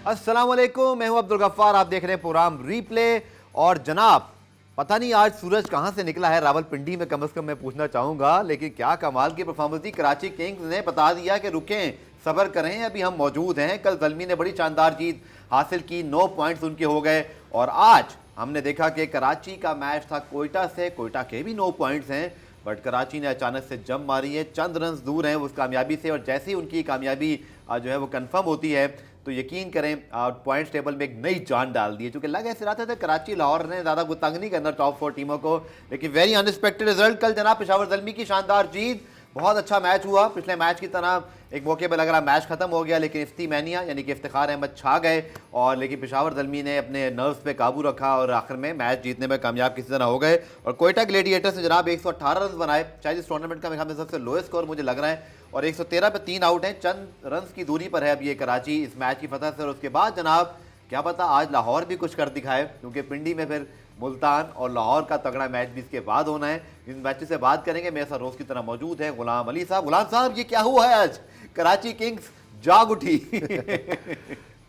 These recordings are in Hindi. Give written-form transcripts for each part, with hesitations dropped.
अस्सलाम वालेकुम, मैं हूं अब्दुल गफ्फार। आप देख रहे हैं प्रोग्राम रीप्ले। और जनाब, पता नहीं आज सूरज कहां से निकला है रावलपिंडी में, कम से कम मैं पूछना चाहूंगा। लेकिन क्या कमाल की परफॉर्मेंस दी। कराची किंग्स ने बता दिया कि रुकें, सब्र करें, अभी हम मौजूद हैं। कल ज़ल्मी ने बड़ी शानदार जीत हासिल की, 9 पॉइंट्स उनके हो गए। और आज हमने देखा कि कराची का मैच था कोयटा से, कोयटा के भी 9 पॉइंट्स हैं, बट कराची ने अचानक से जम मारी है। चंद रन दूर हैं उस कामयाबी से, और जैसे ही उनकी कामयाबी जो है वो कंफर्म होती है तो यकीन करें पॉइंट्स टेबल में एक नई जान डाल दी है। क्योंकि लग ऐसे रहा था कराची लाहौर ने ज़्यादा तंग नहीं करना टॉप 4 टीमों को, लेकिन वेरी अनएक्सपेक्टेड रिजल्ट कल जनाब। पेशावर ज़ल्मी की शानदार जीत, बहुत अच्छा मैच हुआ। पिछले मैच की तरह एक मौके पर लग रहा मैच खत्म हो गया, लेकिन इफ्ती मैनिया यानी कि इफ्तिखार अहमद छा गए, और लेकिन पेशावर ज़ल्मी ने अपने नर्व्स पे काबू रखा और आखिर में मैच जीतने में कामयाब किसी तरह हो गए। और कोयटा ग्लेडिएटर्स ने जनाब 118 रन बनाए, शायद इस टूर्नामेंट का मेरे ख्याल में सबसे लोएस्ट स्कोर मुझे लग रहा है। और 113 पे 3 आउट हैं, चंद रन की दूरी पर है अब ये कराची इस मैच की फतह से। और उसके बाद जनाब क्या पता आज लाहौर भी कुछ कर दिखाए, क्योंकि पिंडी में फिर मुल्तान और लाहौर का तगड़ा मैच भी इसके बाद होना है। इन मैचेस से बात करेंगे। मेरे साथ रोज की तरह मौजूद है गुलाम अली साहब। गुलाम साहब, ये क्या हुआ है आज? कराची किंग्स जाग उठी।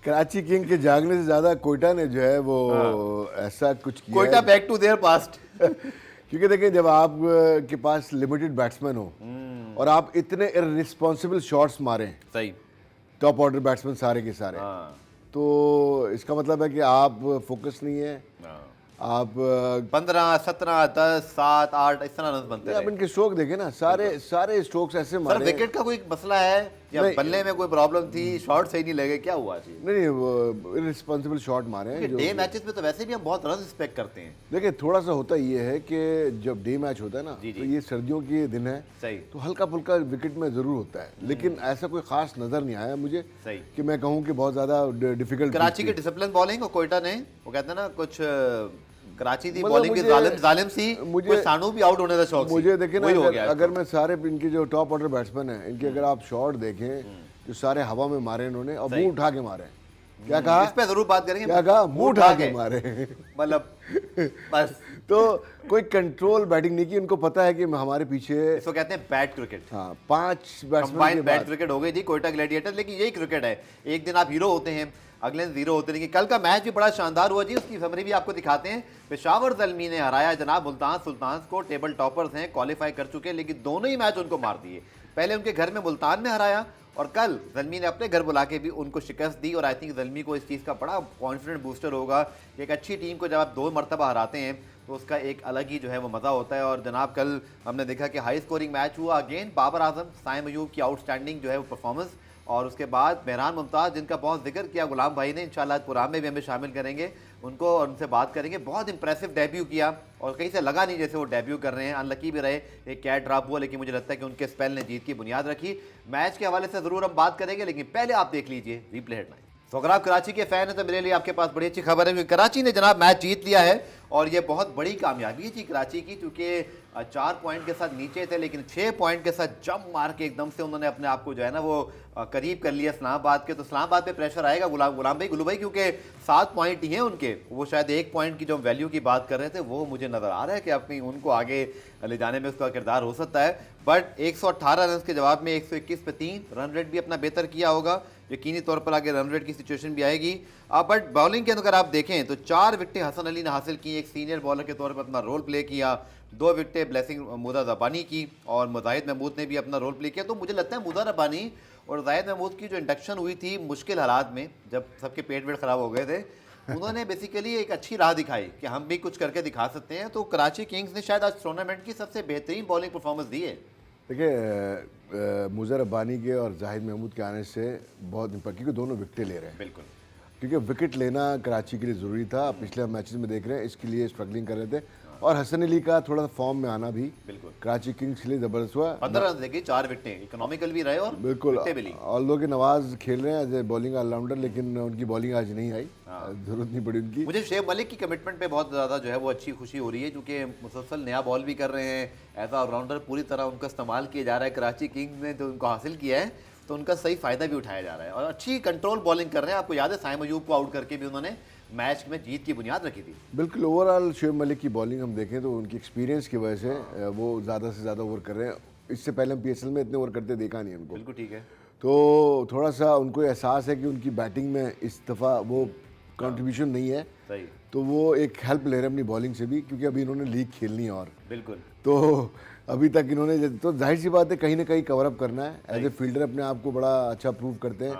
कराची किंग के जागने से ज्यादा कोयटा ने जो है वो ऐसा कुछ किया Quetta back to their past. क्योंकि देखिए, जब आप के पास लिमिटेड बैट्समैन हो और आप इतने इररिस्पॉन्सिबल शॉट्स मारें, सही, टॉप ऑर्डर बैट्समैन सारे के सारे, तो इसका मतलब है कि आप फोकस नहीं है। आप 15, 17, 10, 7, 8 इस तरह रन बनते हैं। आप इनके स्ट्रोक देखें ना, सारे स्ट्रोक्स ऐसे मारे। विकेट का कोई मसला है या बल्ले में कोई प्रॉब्लम थी, शॉट सही नहीं लगे, क्या हुआ जी? नहीं, वो इररिस्पॉन्सिबल शॉट मारे हैं। डे मैचेस में तो वैसे भी हम बहुत रन एक्सपेक्ट करते हैं। देखिए, थोड़ा सा होता ये है कि जब डे मैच होता है ना, तो ये सर्दियों के दिन है, सही, तो हल्का फुल्का विकेट में जरूर होता है, लेकिन ऐसा कोई खास नजर नहीं आया मुझे सही कि मैं कहूँ कि बहुत ज्यादा डिफिकल्ट। कराची की डिसिप्लिन बॉलिंग और कोयटा ने, वो कहते हैं ना कुछ कराची की बॉलिंग भी जालिम सी, मुझे सानू भी आउट होने का शौक। मुझे देखिए ना, अगर मैं सारे इनके जो टॉप ऑर्डर बैट्समैन हैं, इनके अगर आप शॉट देखें, जो सारे हवा में मारे इन्होंने और मुंह उठा के मारे। क्या कहा? इस पे जरूर बात करेंगे। क्या कहा? मुंह उठा के मारे, मतलब बस। तो कोई कंट्रोल बैटिंग नहीं की। उनको पता है कि हमारे पीछे, इसको कहते हैं बैट क्रिकेट। हाँ, 5 बैट्समैन बैट क्रिकेट हो गई थी कोयटा ग्लैडिएटर। लेकिन यही क्रिकेट है, एक दिन आप हीरो होते हैं, अगले दिन जीरो होते हैं। लेकिन कल का मैच भी बड़ा शानदार हुआ जी, उसकी समरी भी आपको दिखाते हैं। पेशावर ज़ल्मी ने हराया जनाब मुल्तान सुल्तान्स को, टेबल टॉपर्स हैं, क्वालिफाई कर चुके हैं, लेकिन दोनों ही मैच उनको मार दिए। पहले उनके घर में मुल्तान में हराया, और कल ज़ल्मी ने अपने घर बुला के भी उनको शिकस्त दी। और आई थिंक ज़ल्मी को इस चीज़ का बड़ा कॉन्फिडेंट बूस्टर होगा कि एक अच्छी टीम को जब आप 2 मरतबा हराते हैं तो उसका एक अलग ही जो है वो मज़ा होता है। और जनाब कल हमने देखा कि हाई स्कोरिंग मैच हुआ अगेन। बाबर आजम, साइम अयूब की आउटस्टैंडिंग जो है वो परफॉर्मेंस, और उसके बाद मेहरान मुमताज़, जिनका बहुत जिक्र किया गुलाम भाई ने, इंशाल्लाह प्रोग्राम में भी हमें शामिल करेंगे उनको और उनसे बात करेंगे। बहुत इंप्रेसिव डेब्यू किया और कहीं से लगा नहीं जैसे वो डेब्यू कर रहे हैं। अनलकी भी रहे, एक कैच ड्रॉप हुआ, लेकिन मुझे लगता है कि उनके स्पेल ने जीत की बुनियाद रखी। मैच के हवाले से ज़रूर हम बात करेंगे, लेकिन पहले आप देख लीजिए रीप्ले हेडलाइन। तो अगर आप कराची के फैन हैं तो मेरे लिए आपके पास बड़ी अच्छी खबर है, क्योंकि कराची ने जनाब मैच जीत लिया है। और ये बहुत बड़ी कामयाबी थी कराची की, क्योंकि 4 पॉइंट के साथ नीचे थे, लेकिन 6 पॉइंट के साथ जंप मार के एकदम से उन्होंने अपने आप को जो है ना वो करीब कर लिया इस्लामाबाद के। तो इस्लामाबाद पे प्रेशर आएगा गुलाम भाई, गुलू भाई, क्योंकि 7 पॉइंट ही हैं उनके। वो शायद 1 पॉइंट की जो वैल्यू की बात कर रहे थे, वो मुझे नजर आ रहा है कि अपनी उनको आगे ले जाने में उसका किरदार हो सकता है। बट 118 रन के जवाब में 121 पे 3 रन रेट भी अपना बेहतर किया होगा। यकीनी तौर पर आगे रन रेट की सिचुएशन भी आएगी। बट बॉलिंग के अगर आप देखें तो 4 विकेटें हसन अली ने हासिल की, एक सीनियर बॉलर के तौर पर अपना रोल प्ले किया। 2 विकेटें ब्लेसिंग मुदा रब्बानी की, और मुजाहिद महमूद ने भी अपना रोल प्ले किया। तो मुझे लगता है मुदा रब्बानी और जाहिद महमूद की जो इंडक्शन हुई थी मुश्किल हालात में, जब सबके पेट वेट खराब हो गए थे, उन्होंने बेसिकली एक अच्छी राह दिखाई कि हम भी कुछ करके दिखा सकते हैं। तो कराची किंग्स ने शायद आज टूर्नामेंट की सबसे बेहतरीन बॉलिंग परफॉर्मेंस दी है। देखिए, मुज़ा रब्बानी के और जाहिद महमूद के आने से बहुत इम्पैक्ट, क्योंकि दोनों विकेटें ले रहे हैं। बिल्कुल, क्योंकि विकेट लेना कराची के लिए ज़रूरी था। पिछले मैचेस में देख रहे हैं, इसके लिए स्ट्रगलिंग कर रहे थे। और हसन अली का थोड़ा सा फॉर्म में आना भी बिल्कुल कराची किंग्स के लिए ज़बरदस्त हुआ। 15 रन देखिए, 4 विकेटें, इकोनॉमिकल भी रहे और बिल्कुल। विकेटें। ऑल्दो के नवाज खेल रहे हैं एज ए बॉलिंग ऑलराउंडर, लेकिन उनकी बॉलिंग आज नहीं आई, जरूरत नहीं पड़ी उनकी। मुझे शेख मलिक की कमिटमेंट पे बहुत ज़्यादा जो है वो अच्छी खुशी हो रही है, क्योंकि मुसलसल नया बॉल भी कर रहे हैं, एज ऑलराउंडर पूरी तरह उनका इस्तेमाल किया जा रहा है। कराची किंग्स ने जो उनको हासिल किया है तो उनका सही फ़ायदा भी उठाया जा रहा है, और अच्छी कंट्रोल बॉलिंग कर रहे हैं। आपको याद है साइम अयूब को आउट करके भी उन्होंने मैच में जीत की बुनियाद रखी थी। बिल्कुल। ओवरऑल शेख मलिक की बॉलिंग हम देखें तो उनकी एक्सपीरियंस की वजह से वो ज़्यादा से ज़्यादा ओवर कर रहे हैं। इससे पहले हम PSL में इतने ओवर करते देखा नहीं उनको। बिल्कुल ठीक है। तो थोड़ा सा उनको एहसास है कि उनकी बैटिंग में इस दफ़ा वो कंट्रीब्यूशन नहीं है, सही, तो वो एक हेल्प ले रहे हैं अपनी बॉलिंग से भी, क्योंकि अभी इन्होंने लीग खेलनी है और बिल्कुल तो अभी तक इन्होंने, तो जाहिर सी बात है कहीं ना कहीं कवर अप करना है। एज ए फील्डर अपने आप को बड़ा अच्छा प्रूव करते हैं।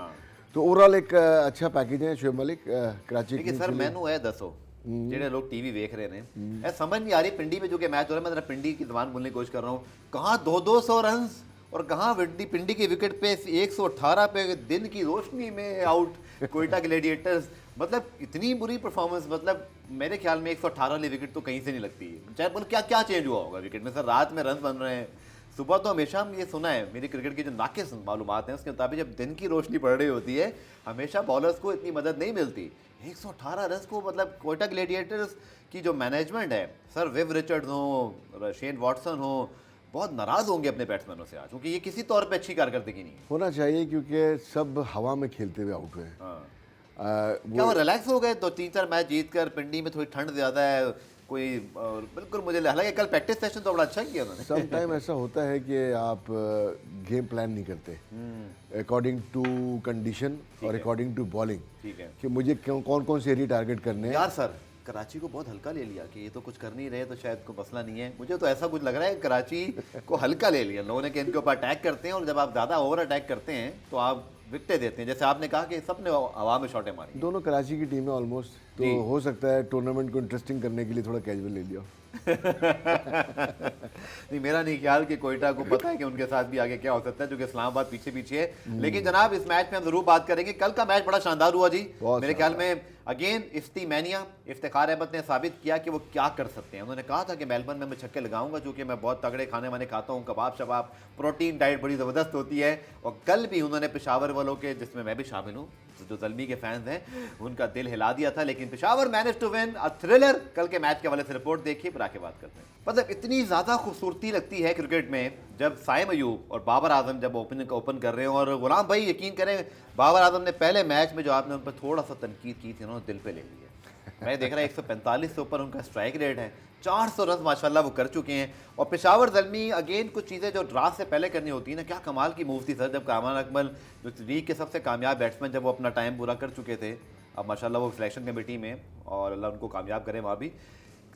तो ओवरऑल एक अच्छा पैकेज है शोएब मलिक कराची देखिए किंग्स सर के लिए। मैनू है दसो जेडे लोग टीवी देख रहे हैं ऐ समझ नहीं आ रही पिंडी में जो कि मैच हो रहा है, मैं जरा पिंडी की जबान बोलने की कोशिश कर रहा हूँ, कहाँ 200 रन और कहाँ पिंडी के विकेट पे 118 पे दिन की रोशनी में आउट कोयटा ग्लैडिएटर्स, मतलब इतनी बुरी परफॉर्मेंस, मतलब मेरे ख्याल में 118 वाली विकेट तो कहीं से नहीं लगती है। चाहे बोल क्या क्या चेंज हुआ होगा विकेट में सर, रात में रन बन रहे हैं, सुबह तो हमेशा हम ये सुना है, मेरी क्रिकेट की जो नाकिस मालूमात हैं उसके मुताबिक जब दिन की रोशनी पड़ रही होती है हमेशा बॉलर्स को इतनी मदद नहीं मिलती। 118 रन को मतलब कोयटा ग्लैडिएटर्स की जो मैनेजमेंट है सर, विव रिचर्ड्स हो, शेन वॉटसन हो, बहुत नाराज होंगे अपने बैट्समैनों से आज, क्योंकि ये किसी तौर पे अच्छी कारकर्दगी नहीं है। होना चाहिए क्योंकि सब हवा में खेलते हुए आउट हुए हैं। क्या वो रिलैक्स हो गए तो 3-4 मैच जीत कर, पिंडी में थोड़ी ठंड ज़्यादा है कोई, और बिल्कुल मुझे हालांकि कल प्रैक्टिस सेशन तो बड़ा अच्छा किया उन्होंने। सम टाइम ऐसा होता है कि आप गेम प्लान नहीं करते अकॉर्डिंग टू कंडीशन और अकॉर्डिंग टू बॉलिंग, ठीक है कि मुझे कौन कौन से एरिया टारगेट करने हैं। यार सर कराची को बहुत हल्का ले लिया कि ये तो कुछ कर नहीं रहे तो शायद कोई मसला नहीं है, मुझे तो ऐसा कुछ लग रहा है कराची को हल्का ले लिया लोगों ने कि इनके ऊपर अटैक करते हैं, और जब आप ज़्यादा ओवर अटैक करते हैं तो आप विकटें देते हैं, जैसे आपने कहा कि सबने हवा में शॉटें मारी। दोनों कराची की टीम है ऑलमोस्ट, तो हो सकता है टूर्नामेंट को इंटरेस्टिंग करने के लिए थोड़ा कैजुअल ले लिया। नहीं मेरा नहीं ख्याल कि कोयटा को पता है कि उनके साथ भी आगे क्या हो सकता है, जो कि इस्लामाबाद पीछे पीछे है। लेकिन जनाब इस मैच में हम जरूर बात करेंगे, कल का मैच बड़ा शानदार हुआ जी, मेरे ख्याल में अगेन इफ्तिमानिया इफ्तिखार अहमद ने साबित किया कि वो क्या कर सकते हैं। उन्होंने कहा था कि मेलबर्न में मैं छक्के लगाऊंगा, जो कि मैं बहुत तगड़े खाने वाने खाता हूँ, कबाब शबाब, प्रोटीन डाइट बड़ी ज़बरदस्त होती है। और कल भी उन्होंने पेशावर वालों के, जिसमें मैं भी शामिल हूँ, जो ज़ल्मी के फैंस हैं, उनका दिल हिला दिया था। लेकिन Peshawar manage to win a thriller. कल के मैच के हवाले से रिपोर्ट देखिए फिर आके बात करते हैं। मतलब इतनी ज़्यादा खूबसूरती लगती है क्रिकेट में जब साइम अयूब और बाबर आजम जब ओपन कर रहे हैं, और गुलाम भाई यकीन करें बाबर आजम ने पहले मैच में जो आपने उन पर थोड़ा सा तनकीद की थी उन्होंने दिल पे ले लिया। मैं देख रहा 145 से ऊपर उनका स्ट्राइक रेट है, 400 रन माशाल्लाह वो कर चुके हैं। और पेशावर ज़ल्मी अगेन कुछ चीज़ें जो ड्रा से पहले करनी होती है ना, क्या कमाल की मूव थी सर, जब कामरान अकमल जो लीग के सबसे कामयाब बैट्समैन जब वो अपना टाइम पूरा कर चुके थे, अब माशाल्लाह वो सिलेक्शन कमेटी में, और अल्लाह उनको कामयाब करे वहाँ भी,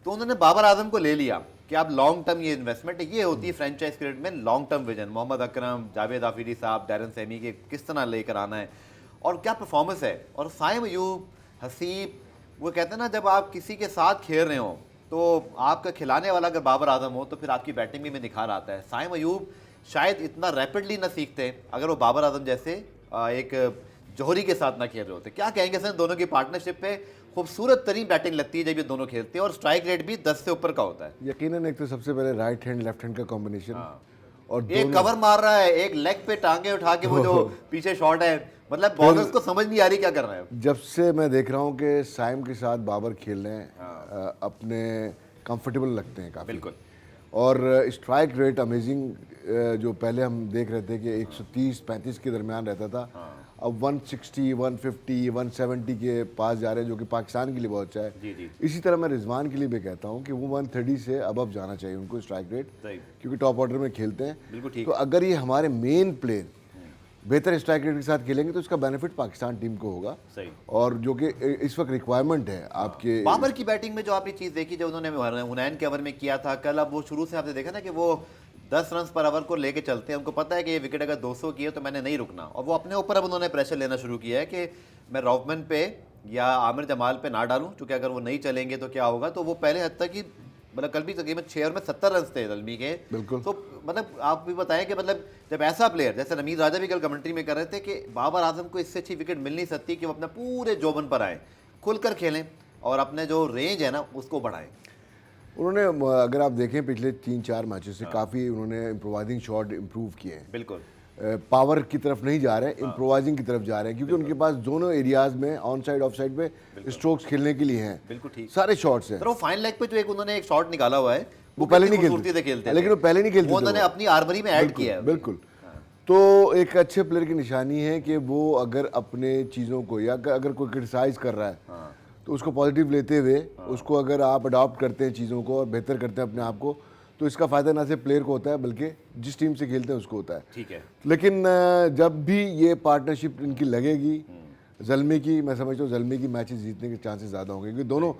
तो उन्होंने बाबर आजम को ले लिया कि आप लॉन्ग टर्म ये इन्वेस्टमेंट है, ये होती है फ्रेंचाइज क्रिकेट में long term vision. Mohammad Akram, Javed Afridi साहब, डैरन सैमी के किस तरह लेकर आना है, और क्या परफॉर्मेंस है। और साइम अयूब, हसीब, वो कहते हैं ना जब आप किसी के साथ खेल रहे हो तो आपका खिलाने वाला अगर बाबर आजम हो तो फिर आपकी बैटिंग में निखार आता है। साइम अयूब शायद इतना रैपिडली ना सीखते अगर वो बाबर आजम जैसे एक जौहरी के साथ ना खेल रहे होते। क्या कहेंगे सर, दोनों की पार्टनरशिप पे खूबसूरत तरीन बैटिंग लगती है जब ये दोनों खेलते हैं, और स्ट्राइक रेट भी 10 से ऊपर का होता है। यकीनन एक तो सबसे पहले राइट हैंड लेफ्ट हैंड का कॉम्बिनेशन, और एक कवर मार रहा है, एक लेग पे टांगे उठा के वो जो पीछे शॉट है, मतलब बॉलर्स को समझ नहीं आ रही क्या कर रहे हैं। जब से मैं देख रहा हूँ कि साइम के साथ बाबर खेल रहे हैं, अपने कंफर्टेबल लगते हैं काफ़ी। बिल्कुल। और स्ट्राइक रेट अमेजिंग, जो पहले हम देख रहे थे कि 130-35 के दरमियान रहता था, अब 160, 150, 170 के पास जा रहे हैं, जो कि पाकिस्तान के लिए बहुत अच्छा है। जी जी। इसी तरह मैं रिजवान के लिए भी कहता हूँ कि वो 130 से अब जाना चाहिए उनको स्ट्राइक रेट, सही। क्योंकि टॉप ऑर्डर में खेलते हैं। बिल्कुल ठीक। तो अगर ये हमारे मेन प्लेयर बेहतर स्ट्राइक रेट के साथ खेलेंगे तो इसका बेनिफिट पाकिस्तान टीम को होगा। सही। और जो कि इस वक्त रिक्वायरमेंट है आपके बाबर की बैटिंग में जो आपने चीज़ देखी जो उन्होंने हुनैन के ओवर में किया था कल, अब वो शुरू से आपने देखा ना कि वो 10 रन पर ओवर को लेके चलते हैं, उनको पता है कि ये विकेट अगर 200 की है तो मैंने नहीं रुकना, और वो अपने ऊपर अब उन्होंने प्रेशर लेना शुरू किया है कि मैं रॉफमैन पे या आमिर जमाल पे ना डालूं, क्योंकि अगर वो नहीं चलेंगे तो क्या होगा। तो वो पहले हद तक ही, मतलब कल भी तकरीबन 6 ओवर में 70 रन थे ज़ल्मी के। बिल्कुल। तो मतलब आप भी बताएं कि मतलब जब ऐसा प्लेयर जैसे रमीज राजा भी कल कमेंट्री में कर रहे थे कि बाबर आजम को इससे अच्छी विकेट मिल नहीं सकती कि वो अपने पूरे जोबन पर आए, खुलकर खेलें और अपने जो रेंज है ना उसको बढ़ाएं। उन्होंने, अगर आप देखें पिछले 3-4 मैचेस से काफ़ी उन्होंने इम्प्रोवाइजिंग शॉट इम्प्रूव किए हैं। बिल्कुल। पावर की तरफ नहीं जा रहे हैं, इम्प्रोवाइजिंग की तरफ जा रहे हैं, क्योंकि उनके पास दोनों एरियाज में ऑन साइड ऑफ साइड पे स्ट्रोक्स खेलने के लिए हैं। बिल्कुल ठीक। सारे शॉट्स हैं। सर वो फाइन लेग पे जो एक उन्होंने एक शॉट निकाला हुआ है वो पहले नहीं खेलते खेलते, लेकिन वो पहले नहीं खेलते, वो उन्होंने अपनी आर्मरी में ऐड किया है। बिल्कुल। तो एक अच्छे प्लेयर की निशानी है कि वो अगर अपने चीज़ों को, या अगर कोई क्रिटिसाइज कर रहा है तो उसको पॉजिटिव लेते हुए उसको अगर आप अडॉप्ट करते हैं चीज़ों को और बेहतर करते हैं अपने आप को, तो इसका फ़ायदा ना सिर्फ प्लेयर को होता है बल्कि जिस टीम से खेलते हैं उसको होता है। ठीक है। लेकिन जब भी ये पार्टनरशिप इनकी लगेगी ज़ल्मी की, मैं समझता हूँ ज़ल्मी की मैचेस जीतने के चांसेस ज़्यादा होंगे, क्योंकि दोनों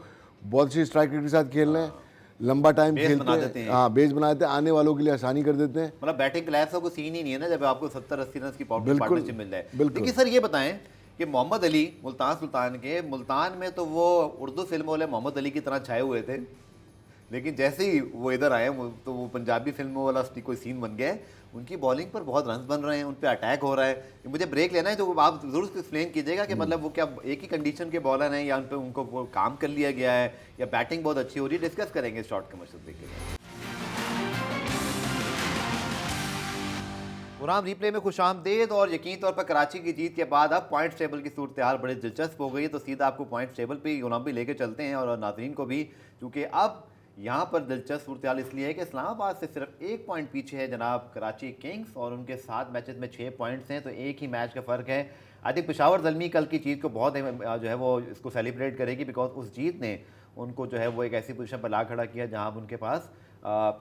बहुत अच्छे स्ट्राइकर के साथ खेल रहे हैं, लंबा टाइम बेस खेलते बना देते हैं। हैं। हाँ, बेस बना देते हैं, आने वालों के लिए आसानी कर देते हैं। मतलब बैटिंग क्लास का कोई सीन ही नहीं है ना जब आपको 70-80 रन की बिल्कुल, पार्टनरशिप मिल जाए। बिल्कुल। लेकिन सर ये बताएं कि मोहम्मद अली मुल्तान सुल्तान के, मुल्तान में तो वो उर्दू फिल्म वाले मोहम्मद अली की तरह छाए हुए थे, लेकिन जैसे ही वो इधर आए तो वो पंजाबी फिल्मों वाला कोई सीन बन गया है। उनकी बॉलिंग पर बहुत रन बन रहे हैं, उन पर अटैक हो रहा है। मुझे ब्रेक लेना है, तो आप जरूर एक्सप्लेन कीजिएगा कि मतलब वो क्या एक ही कंडीशन के बॉलर हैं या उन पर उनको वो काम कर लिया गया है या बैटिंग बहुत अच्छी हो रही है। डिस्कस करेंगे शॉर्ट कमर्शियल ब्रेक के बाद। गुलाम रिप्ले में खुश आमदेद। और यकीन तौर पर कराची की जीत के बाद अब पॉइंट्स टेबल की सूरत हाल बड़ी दिलचस्प हो गई है, तो सीधा आपको पॉइंट्स टेबल पे गुलाम भी लेके चलते हैं और नाजरीन को भी, क्योंकि अब यहाँ पर दिलचस्प सूरत हाल इसलिए है कि इस्लामाबाद से सिर्फ 1 पॉइंट पीछे है जनाब कराची किंग्स, और उनके 7 मैचेस में 6 पॉइंट्स हैं, तो एक ही मैच का फ़र्क है। आई थिंक पेशावर ज़ल्मी कल की जीत को बहुत जो है वो इसको सेलिब्रेट करेगी, बिकॉज उस जीत ने उनको जो है वो एक ऐसी पोजीशन पर ला खड़ा किया जहाँ अब उनके पास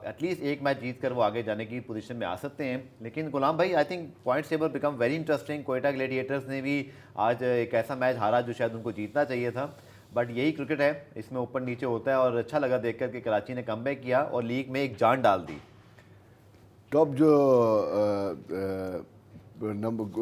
एटलीस्ट एक मैच जीत कर वो आगे जाने की पोजीशन में आ सकते हैं। लेकिन गुलाम भाई, I think points table become very interesting. Quetta Gladiators ने भी आज एक ऐसा मैच हारा जो शायद उनको जीतना चाहिए था, बट यही क्रिकेट है, इसमें ऊपर नीचे होता है। और अच्छा लगा देखकर कि कराची ने कमबैक किया और लीग में एक जान डाल दी। टॉप जो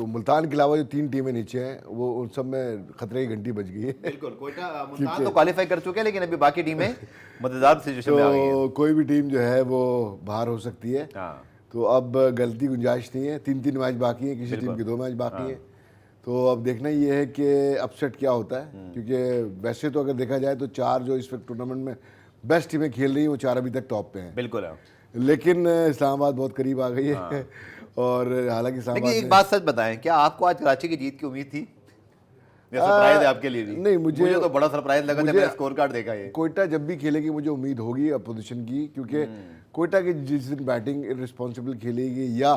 मुल्तान के अलावा जो 3 टीमें नीचे हैं वो उन सब में खतरे की घंटी बज गई है। बिल्कुल, कोयटा मुल्तान तो क्वालिफाई कर चुके हैं, लेकिन अभी बाकी टीमें मजेदार सिचुएशन में आ गई हैं। तो कोई भी टीम जो है वो बाहर हो सकती है। हाँ, तो अब गलती गुंजाइश नहीं है, 3-3 मैच बाकी हैं, किसी टीम के 2 मैच बाकी हैं। तो अब देखना ये है कि अपसेट क्या होता है, क्योंकि वैसे तो अगर देखा जाए तो 4 जो इस वक्त टूर्नामेंट में बेस्ट टीमें खेल रही हैं वो 4 अभी तक टॉप पे हैं। बिल्कुल है। लेकिन इस्लामाबाद बहुत करीब आ गई है। और हालांकि लेकिन इस्लामाबाद एक बात सच बताएं, क्या आपको आज कराची की जीत की उम्मीद थी? या सरप्राइज है आपके लिए भी? नहीं, मुझे तो बड़ा सरप्राइज लगा जब मैंने स्कोर कार्ड देखा ये। कोयटा जब भी खेलेगी मुझे उम्मीद होगी अपोजिशन की, क्योंकि कोयटा की जिस दिन बैटिंग इररिस्पॉन्सिबल खेलेगी या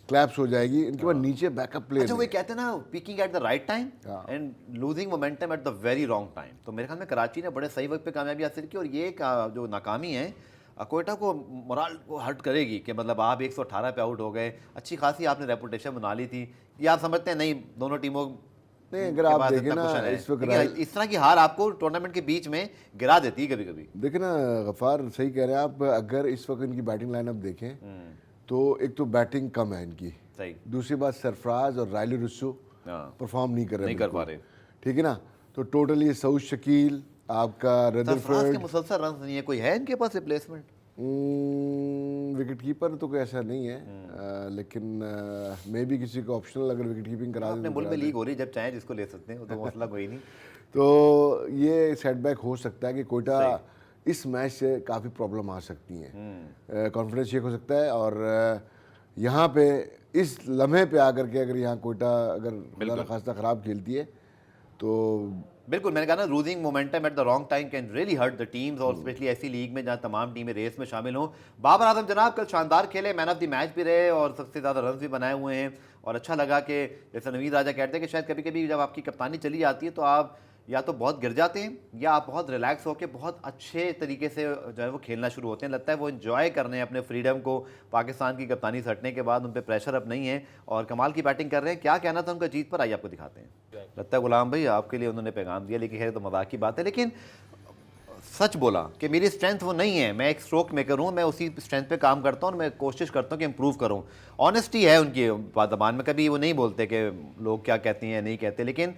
क्लैप्स हो जाएगी, इनके पास नीचे बैकअप प्लेयर अच्छा, वो कहते हैं ना, peeking at the right time and losing momentum at the very wrong time. तो मेरे ख्याल में कराची ने बड़े सही वक्त पे कामयाबी हासिल की, और ये जो नाकामी है कोयटा को मोराल को हर्ट करेगी कि मतलब आप 118 पे आउट हो गए, अच्छी खासी आपने रेपुटेशन बना ली थी। या आप समझते हैं नहीं दोनों टीमों नहीं, अगर आप देखें ना इस वक्त इस तरह की हार आपको टूर्नामेंट के बीच में गिरा देती है कभी कभी। देखें ना गफ़ार, सही कह रहे हैं आप। अगर इस वक्त इनकी बैटिंग लाइनअप देखें तो एक तो बैटिंग कम है इनकी, सही। दूसरी बात सरफराज और रायली रुस्सो परफॉर्म नहीं कर रहे, नहीं कर पा रहे। ठीक है ना। तो टोटल ये सऊद शकील, आपका रदरफोर्ड, के मुसलसल रन नहीं है, कोई है इनके पास रिप्लेसमेंट? विकेट कीपर तो कोई ऐसा नहीं है, लेकिन मे भी किसी को ऑप्शनल अगर विकेट कीपिंग करा अपने दे मुल्क में लीग हो रही है, जब चाहे जिसको ले सकते हैं, वो तो मसला कोई नहीं। तो ये सेटबैक हो सकता है कि कोयटा इस मैच से काफ़ी प्रॉब्लम आ सकती हैं, कॉन्फिडेंस शेक हो सकता है। और यहाँ पे इस लम्हे पे आकर के अगर यहाँ कोयटा अगर खुदा न खास्ता ख़राब खेलती है तो बिल्कुल, मैंने कहा ना, losing momentum at the wrong time can really hurt the teams, और स्पेशली ऐसी लीग में जहां तमाम टीमें रेस में शामिल हों। बाबर आजम जनाब कल शानदार खेले, मैन ऑफ द मैच भी रहे और सबसे ज़्यादा रन भी बनाए हुए हैं। और अच्छा लगा कि जैसे नवीद राजा कहते हैं कि शायद कभी कभी जब आपकी कप्तानी चली जाती है तो आप या तो बहुत गिर जाते हैं या आप बहुत रिलैक्स होकर बहुत अच्छे तरीके से जो है वो खेलना शुरू होते हैं। लगता है वो एंजॉय कर रहे हैं अपने फ्रीडम को। पाकिस्तान की कप्तानी से हटने के बाद उन पर प्रेशर अब नहीं है और कमाल की बैटिंग कर रहे हैं। क्या कहना था उनका जीत पर, आइए आपको दिखाते हैं। लगता है गुलाम भाई आपके लिए उन्होंने पैगाम दिया, लेकिन खैर तो मजाक की बात है, लेकिन सच बोला कि मेरी स्ट्रेंथ वो नहीं है। मैं एक स्ट्रोक मेकर हूँ, मैं उसी स्ट्रेंथ पे काम करता हूँ और मैं कोशिश करता हूँ कि इम्प्रूव करूँ। ऑनेस्टी है उनकी ज़बान में, कभी वो नहीं बोलते कि लोग क्या कहते हैं नहीं कहते। लेकिन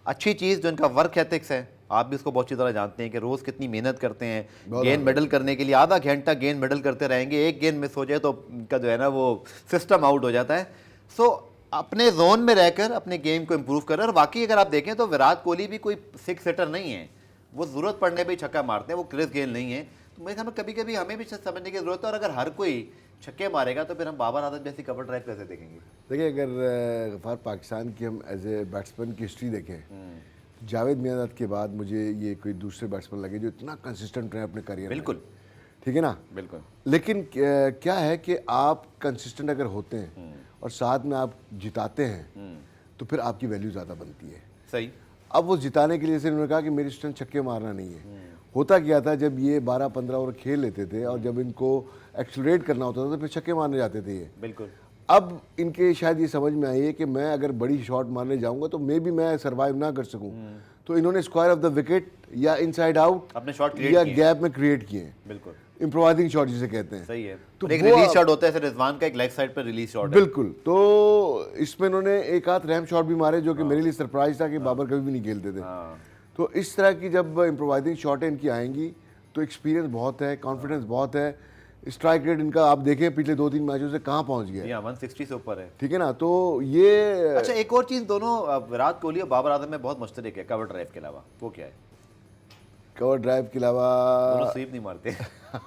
अच्छी चीज़ जो इनका वर्क एथिक्स है, आप भी उसको बहुत अच्छी तरह जानते हैं कि रोज़ कितनी मेहनत करते हैं गेंद मेडल करने के लिए। आधा घंटा गेंद मेडल करते रहेंगे, एक गेंद मिस हो जाए तो उनका जो है ना वो सिस्टम आउट हो जाता है। सो अपने जोन में रहकर अपने गेम को इम्प्रूव कर रहे हैं। और वाकई अगर आप देखें तो विराट कोहली भी कोई 6 सेटर नहीं है, वो ज़रूरत पड़ने पर छक्का मारते हैं, वो क्रिस गेल नहीं है। तो मेरे ख्याल में कभी कभी हमें भी समझने की ज़रूरत है। और अगर हर कोई छक्के मारेगा तो फिर हम बाबर आजम जैसी कवर ड्राइव कैसे देखेंगे? देखिए, अगर गफ़ार पाकिस्तान की हम एज ए बैट्समैन की हिस्ट्री देखें, जावेद मियांदाद के बाद मुझे ये कोई दूसरे बैट्समैन लगे जो इतना कंसिस्टेंट रहे अपने करियर में। बिल्कुल, ठीक है ना। बिल्कुल। लेकिन क्या है कि आप कंसिस्टेंट अगर होते हैं और साथ में आप जिताते हैं तो फिर आपकी वैल्यू ज़्यादा बनती है। सही। अब वो जिताने के लिए जैसे उन्होंने कहा कि मेरी स्ट्रेंथ छक्के मारना नहीं है, होता क्या था, जब ये 12-15 ओवर खेल लेते थे और जब इनको एक्सलरेट करना होता था तो फिर छक्के मारने जाते थे ये। बिल्कुल। अब इनके शायद ये समझ में आई है कि मैं अगर बड़ी शॉट मारने जाऊंगा तो मे बी मैं सर्वाइव ना कर सकूं, तो इन्होंने स्क्वायर ऑफ द विकेट या इनसाइड आउट अपने शॉट क्रिएट या किए। गैप में क्रिएट किए, बिल्कुल इम्प्रोवाइजिंग शॉट जिसे कहते हैं। सही है। तो तो एक वो रिलीज शॉट होता है जैसे रिजवान का एक लेग साइड पर रिलीज शॉट है। बिल्कुल, तो इसमें इन्होंने एक आध रैम शॉट भी मारे जो कि मेरे लिए सरप्राइज था कि बाबर कभी भी नहीं खेलते थे। हाँ। तो इस तरह की जब इम्प्रोवाइजिंग शॉटें इनकी आएंगी तो एक्सपीरियंस बहुत है, कॉन्फिडेंस बहुत है। स्ट्राइक रेट इनका आप देखें पिछले 2-3 मैचों से कहाँ पहुंच गया है, जी हाँ, 160 से ऊपर है। ठीक है ना। तो ये अच्छा, एक और चीज, दोनों विराट कोहली और बाबर आजम में बहुत मुश्तरक है कवर ड्राइव के अलावा, वो क्या है? कवर ड्राइव के अलावा दोनों स्वीप नहीं मारते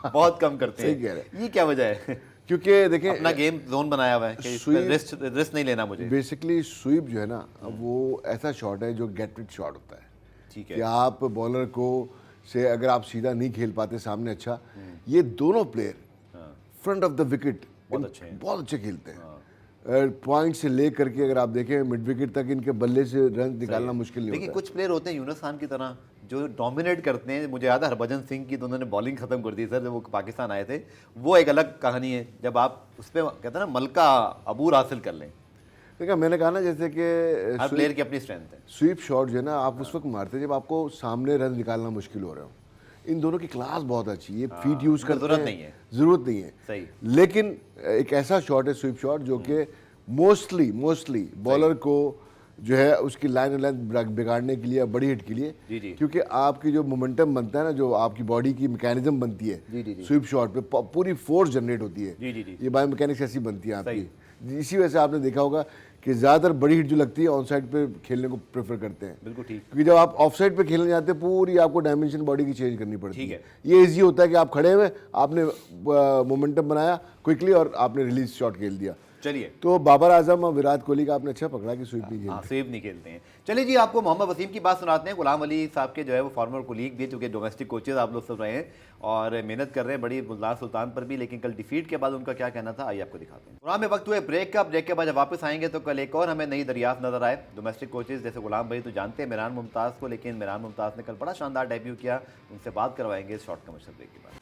बहुत कम करते सही हैं। कह रहे ये क्या वजह है? क्योंकि देखें अपना गेम जोन बनाया हुआ है कि स्वीप- रिस्क नहीं लेना मुझे। बेसिकली स्वीप जो है ना, वो ऐसा शॉट है जो गेट इट शॉट होता है ठीक कि है। आप बॉलर को से अगर आप सीधा नहीं खेल पाते सामने, अच्छा ये दोनों प्लेयर हाँ, फ्रंट ऑफ द विकेट बहुत अच्छे हैं। बहुत अच्छे खेलते हैं। पॉइंट से ले करके अगर आप देखें मिड विकेट तक इनके बल्ले से रन निकालना मुश्किल नहीं देखिए होता। कुछ प्लेयर होते हैं यूनुस खान की तरह जो डोमिनेट करते हैं। मुझे याद है हरभजन सिंह की, तो उन्होंने बॉलिंग खत्म कर दी सर जब वो पाकिस्तान आए थे। वो एक अलग कहानी है जब आप उस पर कहते हैं ना मलका अबूर हासिल कर लें। देखा मैंने कहा ना, जैसे कि हर प्लेयर की अपनी स्ट्रेंथ है। स्वीप शॉट जो है ना, आप उस वक्त मारते हैं जब आपको सामने रन निकालना मुश्किल हो रहा हो। इन दोनों की क्लास बहुत अच्छी है, ये फीट यूज करते जरूरत हैं, नहीं है। जरूरत नहीं है। सही। लेकिन एक ऐसा शॉट है स्वीप शॉट जो कि मोस्टली बॉलर को जो है उसकी लाइन लेंथ बिगाड़ने के लिए, बड़ी हिट के लिए, जी जी क्योंकि आपकी जो मोमेंटम बनता है ना, जो आपकी बॉडी की मैकेनिज्म बनती जी, है जी। स्वीप शॉट पे पूरी फोर्स जनरेट होती है। जी जी जी। ये बायो मैकेनिक्स ऐसी बनती है आपकी। इसी वजह से आपने देखा होगा कि ज़्यादातर बड़ी हिट जो लगती है ऑन साइड पे खेलने को प्रेफर करते हैं, बिल्कुल ठीक। क्योंकि जब आप ऑफ साइड पे खेलने जाते हैं पूरी आपको डायमेंशन बॉडी की चेंज करनी पड़ती ठीक है। है। ये इजी होता है कि आप खड़े हुए, आपने मोमेंटम बनाया क्विकली और आपने रिलीज शॉट खेल दिया। चलिए, तो बाबर आजम और विराट कोहली का आपने अच्छा पकड़ा कि स्वीप नहीं हाँ खेलते। सेव नहीं खेलते हैं। चलिए जी, आपको मोहम्मद वसीम की बात सुनाते हैं। गुलाम अली साहब के जो है वो फॉर्मर कोलीग भी, चूँकि डोमेस्टिक कोचेज आप लोग सब रहे हैं और मेहनत कर रहे हैं बड़ी मुल्तान सुल्तान पर भी, लेकिन कल डिफीट के बाद उनका क्या कहना था आइए आपको दिखाते हैं। गुलाम में वक्त हुए ब्रेक का, ब्रेक के बाद जब वापस आएंगे तो कल एक और हमें नई दरियाफ्त नजर आए। डोमेस्टिक कोचेज जैसे गुलाम भाई तो जानते हैं मेहरान मुमताज़ को, लेकिन मेहरान मुमताज़ ने कल बड़ा शानदार डेब्यू किया। उनसे बात करवाएंगे इस शॉर्ट कमर्शियल ब्रेक के बाद।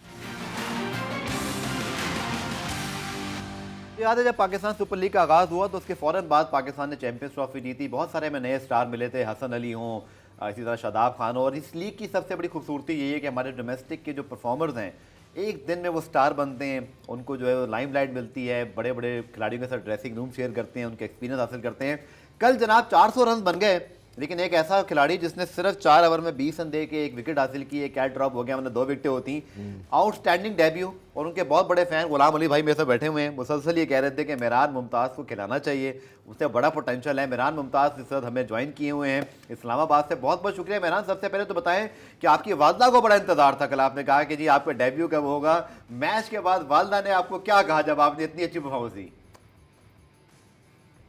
याद है जब पाकिस्तान सुपर लीग का आगाज़ हुआ तो उसके फ़ौरन बाद पाकिस्तान ने चैंपियंस ट्रॉफी जीती। बहुत सारे हमें नए स्टार मिले थे, हसन अली हों, इसी तरह शादाब खान हो। और इस लीग की सबसे बड़ी खूबसूरती यही है कि हमारे डोमेस्टिक के जो परफॉर्मर्स हैं एक दिन में वो स्टार बनते हैं, उनको जो है लाइमलाइट मिलती है, बड़े बड़े खिलाड़ियों के साथ ड्रेसिंग रूम शेयर करते हैं, उनके एक्सपीरियंस हासिल करते हैं। कल जनाब 400 रन बन गए, लेकिन एक ऐसा खिलाड़ी जिसने सिर्फ 4 ओवर में 20 रन दे के एक विकेट हासिल की, एक कैच ड्रॉप हो गया, मतलब 2 विकेटें होती। Outstanding debut. और उनके बहुत बड़े फैन गुलाम अली भाई मेरे साथ बैठे हुए हैं, मुसलसल ये कह रहे थे कि मेहरान मुमताज़ को खिलाना चाहिए, उससे बड़ा पोटेंशियल है। मेहरान मुमताज़ इस वक्त हमें ज्वाइन किए हुए हैं इस्लामाबाद से। बहुत बहुत शुक्रिया मेहरान। सबसे पहले तो बताएं कि आपकी वालदा को बड़ा इंतजार था, कल आपने कहा कि जी आपका डेब्यू कब होगा। मैच के बाद वालदा ने आपको क्या कहा जब आपने इतनी अच्छी परफॉर्मेंस दी?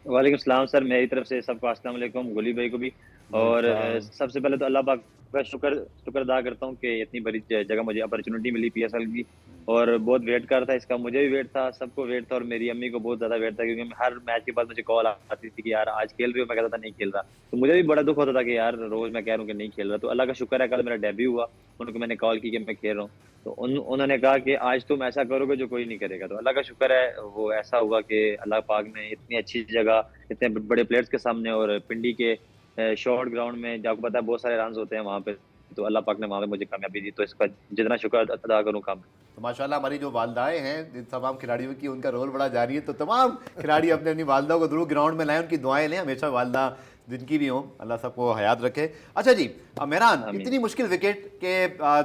वालेकुम सलाम सर, मेरी तरफ से सबको अस्सलाम वालेकुम, गोली भाई को भी। और सबसे पहले तो अल्लाह पाक का शुक्र अदा करता हूँ कि इतनी बड़ी जगह मुझे अपॉर्चुनिटी मिली पीएसएल की। और बहुत वेट कर रहा था इसका, मुझे भी वेट था, सबको वेट था, और मेरी अम्मी को बहुत ज़्यादा वेट था, क्योंकि हर मैच के बाद मुझे कॉल आती थी कि यार आज खेल रही हो, मैं कहता था नहीं खेल रहा। तो मुझे भी बड़ा दुख होता था कि यार रोज़ मैं कह रहा हूँ कि नहीं खेल रहा। तो अल्लाह का शुक्र है कल मेरा डेब्यू हुआ, उनको मैंने कॉल की कि मैं खेल रहा हूँ। तो उन्होंने कहा कि आज तुम ऐसा करोगे जो कोई नहीं करेगा। तो अल्लाह का शुक्र है वो ऐसा हुआ कि अल्लाह पाक ने इतनी अच्छी जगह, इतने बड़े प्लेयर्स के सामने, और पिंडी के शॉर्ट ग्राउंड में जो आपको पता है बहुत सारे रन होते हैं वहाँ पे, तो अल्लाह पाक ने वहाँ पे मुझे कामयाबी दी। तो इसका जितना शुक्र अदा करूँ कम। तो माशाल्लाह हमारी जो वालदाएं हैं जिन तमाम खिलाड़ियों की, उनका रोल बड़ा जारी है। तो तमाम खिलाड़ी अपने अपनी वालदा को जरूर ग्राउंड में लाएं, उनकी दुआएं लें, हमेशा वालदा जिनकी भी हो अल्लाह सबको हयात रखे। अच्छा जी मेहरान, इतनी मुश्किल विकेट के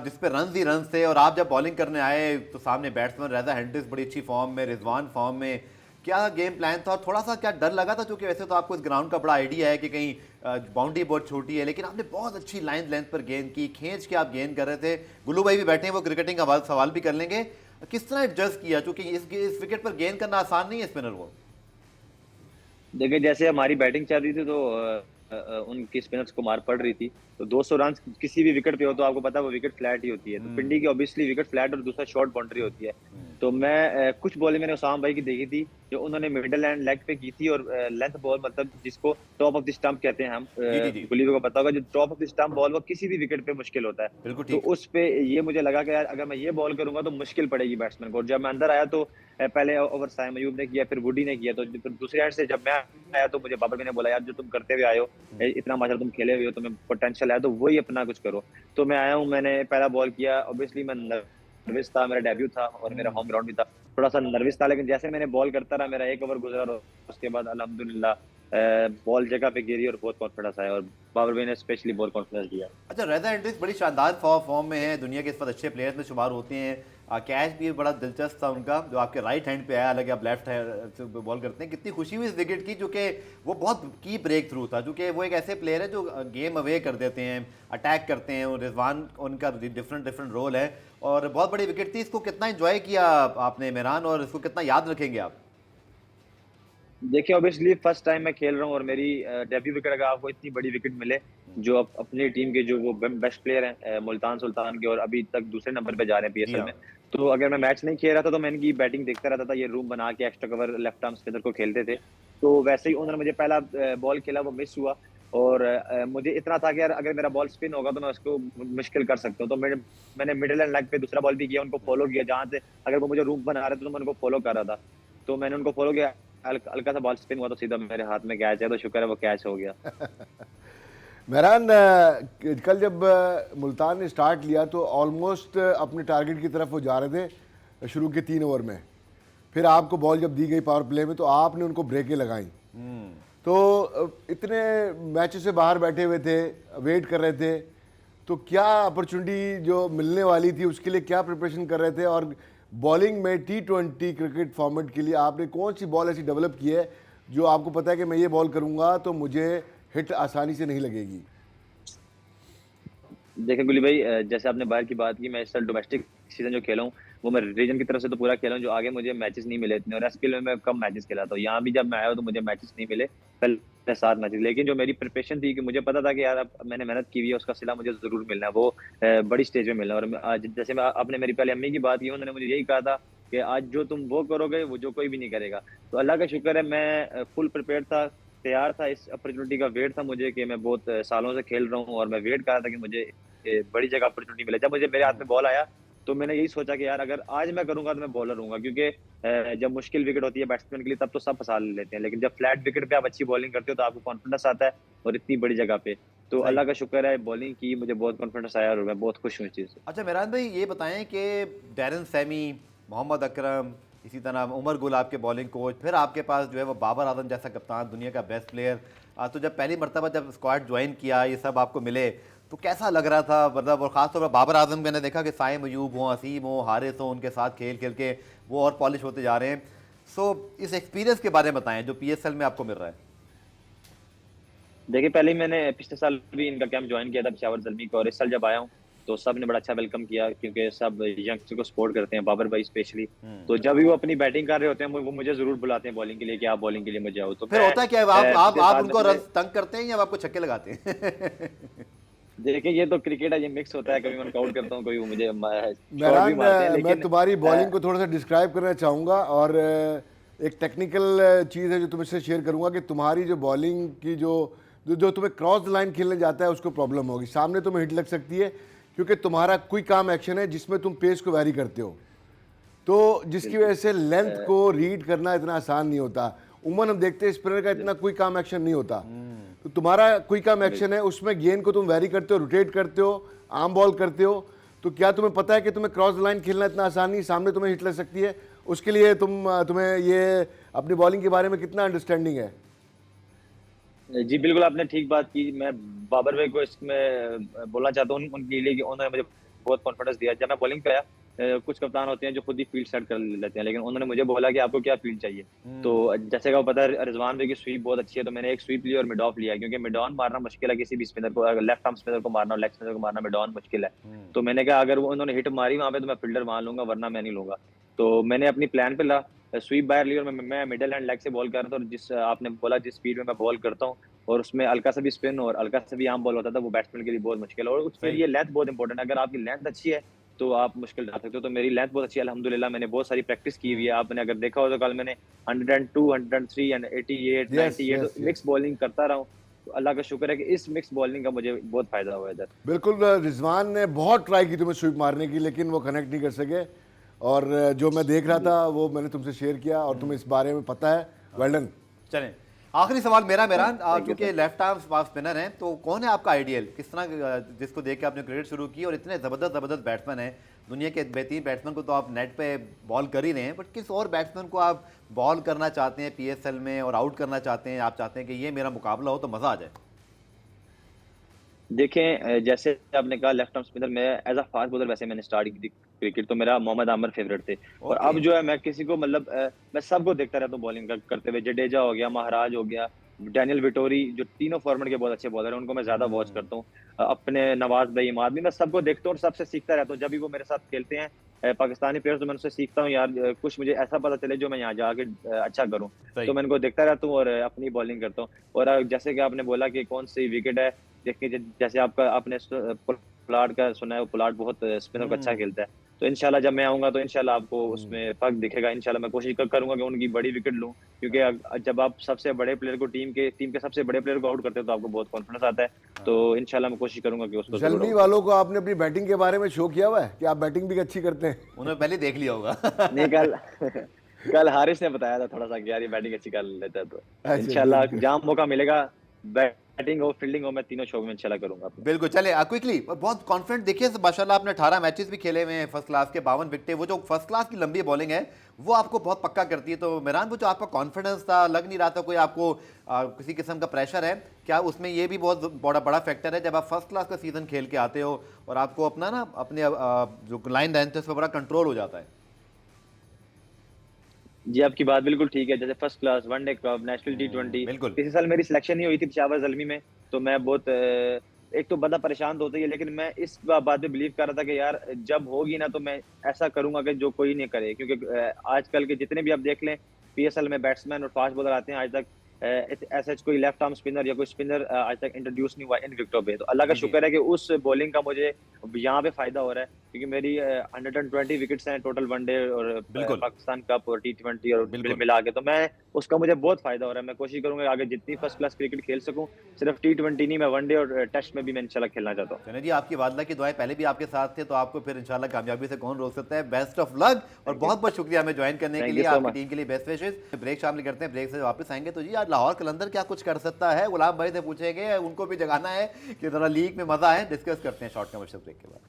जिस पे रन ही रन थे, और आप जब बॉलिंग करने आए तो सामने बैट्समैन रेजा हेंड्रिक्स बड़ी अच्छी फॉर्म में, रिजवान फॉर्म में, क्या गेम प्लान था? और थोड़ा सा क्या डर लगा था? क्योंकि वैसे तो आपको इस ग्राउंड का बड़ा आइडिया है कि कहीं बाउंड्री बहुत छोटी है, लेकिन आपने बहुत अच्छी लाइन लेंथ पर गेंद की, खींच के आप गेंद कर रहे थे। गुल्लू भाई भी बैठे हैं, वो क्रिकेटिंग का सवाल भी कर लेंगे। किस तरह एडजस्ट किया, क्योंकि इस विकेट पर गेंद करना आसान नहीं है स्पिनर को। देखिए जैसे हमारी बैटिंग चल रही थी तो उनकी स्पिनर्स को मार पड़ रही थी। तो 200 रन किसी भी विकेट पे हो तो आपको पता है वो विकेट फ्लैट ही होती है। तो पिंडी की ऑब्वियसली विकेट फ्लैट और दूसरा शॉर्ट बाउंड्री होती है। तो मैं कुछ बॉलें मैंने उसाम भाई की देखी थी जो उन्होंने मिडल एंड लेग पे की थी, और लेंथ बॉल मतलब जिसको टॉप ऑफ द स्टंप कहते हैं हम, जी जी जी, गुली को पता होगा, जो top of the stump ball वो किसी भी विकेट पे मुश्किल होता है। बिल्कुल तो ठीक। उस पे ये मुझे लगा कि यार अगर मैं ये बॉल करूंगा तो मुश्किल पड़ेगी बैट्समैन को। और जब मैं अंदर आया तो पहले ओवर साइम अयूब ने किया, फिर वुडी ने किया, तो फिर दूसरे एंड से जब मैं आया तो मुझे बाबर भाई ने बोला यार जो तुम करते हुए आए हो, इतना माशा तुम खेले हुए हो, तुम्हें पोटेंशियल है, तो वही अपना कुछ करो। तो मैं आया हूँ, मैंने पहला बॉल किया, ऑब्वियसली मैं नर्वस था, मेरा डेब्यू था और मेरा होम ग्राउंड भी था, थोड़ा सा नर्वस था, लेकिन जैसे मैंने बॉल करता रहा, मेरा एक ओवर गुजरा और उसके बाद अल्हम्दुलिल्लाह बॉल जगह पे गिरी और बहुत कॉन्फिडेंस आया, और बाबर भाई ने स्पेशली बहुत कॉन्फिडेंस दिया। अच्छा, रेजा एंड्रिक्स बड़ी शानदार फॉर्म में है, दुनिया के इस वक्त अच्छे प्लेयर्स में शुमार होते हैं। कैच भी बड़ा दिलचस्प था उनका, जो आपके राइट हैंड पे आया, हालांकि आप लेफ्ट हैंड से बॉल करते हैं। कितनी खुशी हुई इस विकेट की, जो कि वो बहुत की ब्रेक थ्रू था, जो कि वो एक ऐसे प्लेयर है जो गेम अवे कर देते हैं, अटैक करते हैं। और रिजवान उनका डिफरेंट डिफरेंट रोल है, और बहुत बड़ी विकेट थी। इसको कितना इंजॉय किया आपने मेहरान, और इसको कितना याद रखेंगे आप? देखिए ऑब्वियसली फर्स्ट टाइम मैं खेल रहा हूँ और मेरी डेब्यू विकेट, अगर आपको इतनी बड़ी विकेट मिले, जो अपनी टीम के जो वो बेस्ट प्लेयर हैं मुल्तान सुल्तान के, और अभी तक दूसरे नंबर पे जा रहे हैं जी पीएसएल हाँ। में, तो अगर मैं मैच नहीं खेल रहा था तो मैं इनकी बैटिंग देखता रहता था। ये रूम बना के extra cover left arm spinner को खेलते थे, तो वैसे ही उन्होंने मुझे पहला बॉल खेला, वो मिस हुआ, और मुझे इतना था कि यार अगर मेरा बॉल स्पिन होगा तो मैं उसको मुश्किल कर सकता हूँ, तो मैंने मिडिल एंड लेग पे दूसरा बॉल भी किया, उनको फॉलो किया, जहां से अगर वो मुझे रूम बना रहे थे तो मैं उनको फॉलो कर रहा था, तो मैंने उनको फॉलो किया, हल्का सा बॉल स्पिन हुआ तो सीधा मेरे हाथ में कैच है, तो शुक्र है वो कैच हो गया। मेहरान, कल जब मुल्तान ने स्टार्ट लिया तो ऑलमोस्ट अपने टारगेट की तरफ वो जा रहे थे शुरू के 3 ओवर में। फिर आपको बॉल जब दी गई पावर प्ले में तो आपने उनको ब्रेकें लगाई। तो इतने मैचों से बाहर बैठे हुए थे, वेट कर रहे थे, तो क्या अपॉर्चुनिटी जो मिलने वाली थी उसके लिए क्या प्रिपरेशन कर रहे थे? और बॉलिंग में T20 क्रिकेट फॉर्मेट के लिए आपने कौन सी बॉल ऐसी डेवलप की है जो आपको पता है कि मैं ये बॉल करूंगा तो मुझे हिट आसानी से नहीं लगेगी? देखिए गुली भाई, जैसे आपने बाहर की बात की, मैं इस साल डोमेस्टिक सीजन जो खेला हूँ वो मैं रीजन की तरफ से तो पूरा खेला हूँ, जो आगे मुझे मैचेस नहीं मिले इतने, और एसपीएल में मैं कम मैचेस खेला था। यहाँ भी जब मैं आया हूँ तो मुझे मैचेस नहीं मिले, पहले 7 मैचेस, लेकिन जो मेरी प्रिपरेशन थी कि मुझे पता था कि यार अब मैंने मेहनत की हुई है, उसका सिला मुझे जरूर मिलना है, वो बड़ी स्टेज में मिलना है। और आज जैसे आपने मेरी पहले अम्मी की बात की, उन्होंने मुझे यही कहा था कि आज जो तुम वो करोगे वो जो कोई भी नहीं करेगा। तो अल्लाह का शुक्र है, मैं फुल प्रिपेयर था, तैयार था, इस अपॉर्चुनिटी का वेट था मुझे, कि मैं बहुत सालों से खेल रहा हूँ और मैं वेट कर रहा था कि मुझे बड़ी जगह अपॉर्चुनिटी मिले। जब मुझे मेरे हाथ में बॉल आया तो मैंने यही सोचा कि यार अगर आज मैं करूंगा तो मैं बॉलर हूंगा, क्योंकि जब मुश्किल विकेट होती है बैट्समैन के लिए तब तो सब फंसा लेते हैं, लेकिन जब फ्लैट विकेट पे आप अच्छी बॉलिंग करते हो तो आपको कॉन्फिडेंस आता है, और इतनी बड़ी जगह पे। तो सही। अल्लाह का शुक्र है, बॉलिंग की मुझे बहुत कॉन्फिडेंस आया और मैं बहुत खुश हूँ इस चीज़ से। अच्छा मेहरान भाई, ये बताएं कि डैरन सैमी, मोहम्मद अकरम, इसी तरह उमर गुल आपके बॉलिंग कोच, फिर आपके पास जो है वो बाबर आजम जैसा कप्तान, दुनिया का बेस्ट प्लेयर। तो जब पहली मरतबा जब स्क्वाड ज्वाइन किया, ये सब आपको मिले, तो कैसा लग रहा था? मतलब, और ख़ासतौर पर बाबर आजम, मैंने देखा कि साइम अयूब हो, असीम हो, हारिस हो, उनके साथ खेल खेल के वो और पॉलिश होते जा रहे हैं। सो इस एक्सपीरियंस के बारे में बताएं जो पीएसएल में आपको मिल रहा है। देखिए पहले ही मैंने पिछले साल भी इनका कैंप ज्वाइन किया था पेशावर जल्मी का, और इस साल जब आया हूँ तो सब ने बड़ा अच्छा वेलकम किया, क्योंकि सब यंगस्टर को सपोर्ट करते हैं, बाबर भाई स्पेशली। तो जब भी वो अपनी बैटिंग कर रहे होते हैं वो मुझे जरूर बुलाते हैं बॉलिंग के लिए कि आप बॉलिंग के लिए मुझे आओ, तो फिर मैं होता क्या है, आप पिछले आप साल में उनको चले। रन तंग करते हैं या आपको छक्के लगाते हैं? देखिए ये तो क्रिकेट है, ये मिक्स होता है, कभी मैं आउट करता हूँ, कभी वो मुझे शॉट भी मेहरान, मारते हैं, मैं लेकिन तुम्हारी बॉलिंग को थोड़ा सा डिस्क्राइब करना चाहूँगा, और एक टेक्निकल चीज़ है जो तुम इससे शेयर करूँगा कि तुम्हारी जो बॉलिंग की जो जो जो तुम्हें क्रॉस द लाइन खेलने जाता है उसको प्रॉब्लम होगी, सामने तुम्हें हिट लग सकती है, क्योंकि तुम्हारा क्विक काम एक्शन है जिसमें तुम पेस को वैरी करते हो, तो जिसकी बिल्कुल वजह से लेंथ को रीड करना इतना आसान नहीं होता। उमन हम देखते हैं स्पिनर का इतना क्विक काम एक्शन नहीं होता, तो तुम्हारा क्विक काम एक्शन है, उसमें गेंद को तुम वैरी करते हो, रोटेट करते हो, आर्म बॉल करते हो। तो क्या तुम्हें पता है कि तुम्हें क्रॉस लाइन खेलना इतना आसान नहीं, सामने तुम्हें हिट लग सकती है? उसके लिए तुम्हें ये अपनी बॉलिंग के बारे में कितना अंडरस्टैंडिंग है? जी बिल्कुल, आपने ठीक बात की। मैं बाबर भाई को इसमें बोलना चाहता हूँ उनके लिए कि उन्होंने मुझे बहुत कॉन्फिडेंस दिया। जब मैं बॉलिंग पे आया, कुछ कप्तान होते हैं जो खुद ही फील्ड सेट कर लेते हैं, लेकिन उन्होंने मुझे बोला कि आपको क्या फील्ड चाहिए। तो जैसे कि आपको पता है रिजवान भाई की स्वीप बहुत अच्छी है, तो मैंने एक स्वीप ली और मिड ऑफ लिया, क्योंकि मिड ऑन मारना मुश्किल है किसी भी स्पिनर को, अगर लेफ्ट आर्म स्पिनर को मारना, लेग स्पिनर को मारना मिड ऑन मुश्किल है। तो मैंने कहा अगर वो उन्होंने हिट मारी वहां पे तो मैं फील्डर मान लूंगा, वरना मैं नहीं लूंगा। तो मैंने अपनी प्लान पे ला स्वीप बाहर ली, और मैं मिडल हैंड लेग से बॉल कर रहा था, और जिस आपने बोला जिस स्पीड में मैं बॉल करता हूँ, और उसमें हल्का सा भी स्पिन और हल्का सा भी आम बॉल होता था, वो बैट्समैन के लिए बहुत मुश्किल है, और उसके सही। लिए लेंथ बहुत इंपॉर्टेंट है। अगर आपकी लेंथ अच्छी है तो आप मुश्किल डाल सकते हो। तो मेरी लेंथ बहुत अच्छी है अल्हम्दुलिल्लाह, मैंने बहुत सारी प्रैक्टिस की हुई है। आपने अगर देखा हो तो कल मैंने 102, 103 एंड 88, यस 98 तो यस यस। मिक्स बॉलिंग करता रहा हूँ। तो अल्लाह का शुक्र है कि इस मिक्स बॉलिंग का मुझे बहुत फ़ायदा हुआ है इधर। बिल्कुल रिजवान ने बहुत ट्राई की तुम्हें स्वीप मारने की, लेकिन वो कनेक्ट नहीं कर सके। और जो मैं देख रहा था वो मैंने तुमसे शेयर किया, और तुम्हें इस बारे में पता है। Well done. चलें, आखिरी सवाल मेरा मेहरान, थैंक यू क्योंकि sir. Left arm fast spinner हैं, तो कौन है आपका आइडियल? किस तरह जिसको देख के आपने क्रिकेट शुरू की, और इतने ज़बरदस्त बैट्समैन हैं, दुनिया के बेहतरीन बैट्समैन को तो आप नेट पे बॉल कर ही रहे हैं, बट किस और बैट्समैन को आप बॉल करना चाहते हैं PSL में और आउट करना चाहते हैं? आप चाहते हैं कि ये मेरा मुकाबला हो तो मज़ा आ जाए। देखें, जैसे आपने कहा लेफ्ट आर्म स्पिनर, मैं एज अ फास्ट बॉलर वैसे मैंने स्टार्ट की थी क्रिकेट, तो मेरा मोहम्मद आमिर फेवरेट थे। और ओके। अब जो है मैं किसी को मतलब मैं सबको देखता रहता हूँ बॉलिंग करते हुए। जडेजा हो गया, महाराज हो गया, डैनियल विटोरी, जो तीनों फॉर्मेट के बहुत अच्छे बॉलर हैं, उनको मैं ज्यादा वॉच करता हूँ। अपने नवाज भाई, इमाद भी, मैं सबको देखता हूँ और सबसे सीखता रहता हूँ। जब भी वो मेरे साथ खेलते हैं पाकिस्तानी प्लेयर्स, तो मैं उनसे सीखता हूँ यार, कुछ मुझे ऐसा पता चले जो मैं यहाँ जाके अच्छा करूँ। सही। तो मैं उनको देखता रहता हूँ और अपनी बॉलिंग करता हूँ। और जैसे कि आपने बोला कि कौन सी विकेट है, देखिए जैसे आपका आपने पुलाड़ का सुना है, पुलाड़ बहुत स्पिनर को अच्छा खेलता है। तो इंशाल्लाह जब मैं आऊंगा तो इंशाल्लाह आपको उसमें फर्क दिखेगा। इंशाल्लाह मैं कोशिश करूंगा कि उनकी बड़ी विकेट लूं, क्योंकि जब आप सबसे बड़े प्लेयर को टीम के सबसे बड़े प्लेयर को आउट करते हो तो आपको बहुत कॉन्फिडेंस आता है। तो इंशाल्लाह मैं कोशिश करूंगा कि उसको जरूर जलमी आउट वालों को आपने अपनी बैटिंग के बारे में शो किया हुआ है कि आप बैटिंग भी अच्छी करते हैं? उन्होंने पहले देख लिया होगा। करूं। नहीं, कल कल हारिस ने बताया था थोड़ा सा कि यार ये बैटिंग अच्छी कर लेता है, तो अच्छा, इंशाल्लाह गुड। जहां मौका मिलेगा, बैटिंग हो फील्डिंग हो, मैं तीनों शो में इंशाल्लाह करूंगा अपने। बिल्कुल, चले क्विकली, बहुत कॉन्फिडेंट देखिए माशाल्लाह, आपने 18 मैचेस भी खेले हुए हैं फर्स्ट क्लास के, 52 विकेटें, वो जो फर्स्ट क्लास की लंबी बॉलिंग है वो आपको बहुत पक्का करती है। तो मेहरान, वो जो आपका कॉन्फिडेंस था, लग नहीं रहा था कोई आपको किसी किस्म का प्रेशर है क्या? उसमें ये भी बहुत बड़ा बड़ा फैक्टर है जब आप फर्स्ट क्लास का सीजन खेल के आते हो और आपको अपना ना अपने जो लाइन लेंथ है उस पर बड़ा कंट्रोल हो जाता है। जी, आपकी बात बिल्कुल ठीक है। जैसे first class, one day cup, national T20, बिल्कुल। पिछले साल मेरी सिलेक्शन नहीं हुई थी पेशावर ज़ल्मी में, तो मैं बहुत एक तो बंदा परेशान तो होता ही है, लेकिन मैं इस बात पे बिलीव कर रहा था कि यार जब होगी ना तो मैं ऐसा करूंगा कि जो कोई नहीं करे। क्योंकि आजकल के जितने भी आप देख लें PSL में बैट्समैन और फास्ट बॉलर आते हैं, आज तक ऐसा कोई लेफ्ट आर्म स्पिनर या कोई स्पिनर आज तक इंट्रोड्यूस नहीं हुआ इन विकेटों पे। तो अल्लाह का जी जी, शुक्र है कि उस बॉलिंग का मुझे यहाँ पे फायदा हो रहा है, क्योंकि मेरी 120 विकेट्स हैं टोटल वनडे और बिल्कुल पाकिस्तान कप और T20 और बिल्कुल। मिला के। तो मैं उसका मुझे बहुत फायदा हो रहा है। मैं कोशिश करूंगा आगे जितनी फर्स्ट क्लास क्रिकेट खेल सकूं, सिर्फ T20 नहीं, मैं वनडे और टेस्ट में भी मैं इंशाल्लाह खेलना चाहता हूँ। चले जी, आपकी वालदा की दुआएं पहले भी आपके साथ थे, तो आपको फिर इंशाल्लाह कामयाबी से कौन रोक सकता है। बेस्ट ऑफ लक, और थैंक यू, बहुत बहुत शुक्रिया हमें ज्वाइन करने के थैंक लिए, यू सो आपकी मच। टीम के लिए बेस्ट विशेष। ब्रेक शामिल करते हैं, ब्रेक से वापस आएंगे तो जी आज लाहौर कलंदर क्या कुछ कर सकता है, गुलाम भाई से पूछेंगे, उनको भी जगाना है कि जरा लीग में मजा है। डिस्कस करते हैं शॉर्ट कमर्शियल ब्रेक के बाद।